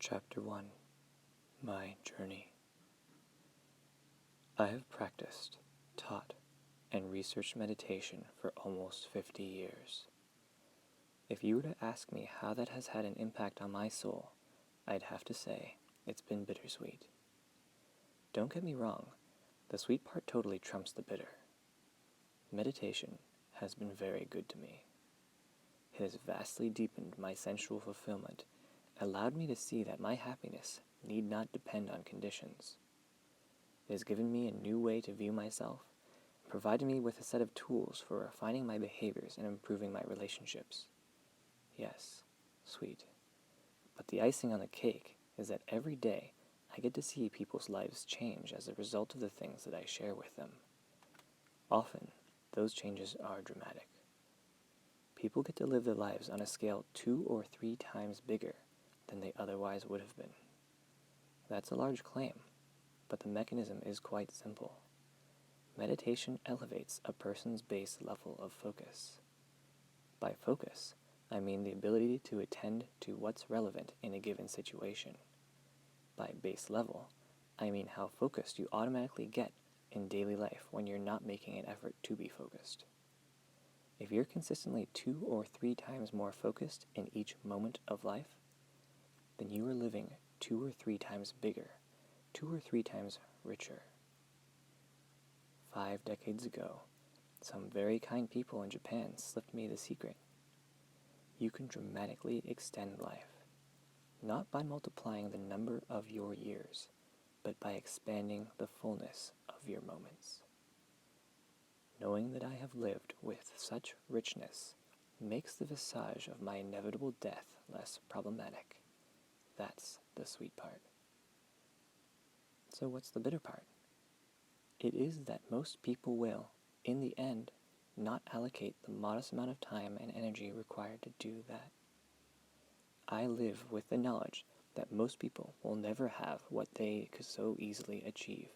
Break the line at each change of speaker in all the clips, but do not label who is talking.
Chapter 1. My Journey. I have practiced, taught, and researched meditation for almost 50 years. If you were to ask me how that has had an impact on my soul, I'd have to say it's been bittersweet. Don't get me wrong, the sweet part totally trumps the bitter. Meditation has been very good to me. It has vastly deepened my sensual fulfillment, allowed me to see that my happiness need not depend on conditions. It has given me a new way to view myself, and provided me with a set of tools for refining my behaviors and improving my relationships. Yes, sweet. But the icing on the cake is that every day I get to see people's lives change as a result of the things that I share with them. Often, those changes are dramatic. People get to live their lives on a scale 2 or 3 times bigger than they otherwise would have been. That's a large claim, but the mechanism is quite simple. Meditation elevates a person's base level of focus. By focus, I mean the ability to attend to what's relevant in a given situation. By base level, I mean how focused you automatically get in daily life when you're not making an effort to be focused. If you're consistently 2 or 3 times more focused in each moment of life, then you are living 2 or 3 times bigger, 2 or 3 times richer. 5 decades ago, some very kind people in Japan slipped me the secret. You can dramatically extend life, not by multiplying the number of your years, but by expanding the fullness of your moments. Knowing that I have lived with such richness makes the visage of my inevitable death less problematic. That's the sweet part. So what's the bitter part? It is that most people will, in the end, not allocate the modest amount of time and energy required to do that. I live with the knowledge that most people will never have what they could so easily achieve.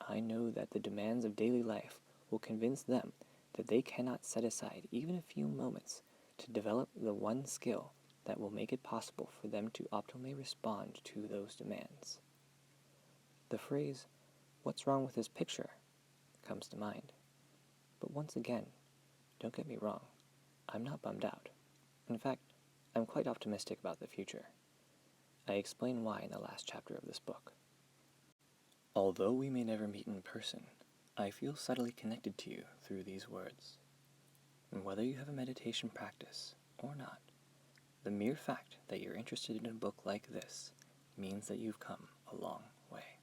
I know that the demands of daily life will convince them that they cannot set aside even a few moments to develop the one skill that will make it possible for them to optimally respond to those demands. The phrase, "What's wrong with this picture?" comes to mind. But once again, don't get me wrong, I'm not bummed out. In fact, I'm quite optimistic about the future. I explain why in the last chapter of this book. Although we may never meet in person, I feel subtly connected to you through these words. And whether you have a meditation practice or not, the mere fact that you're interested in a book like this means that you've come a long way.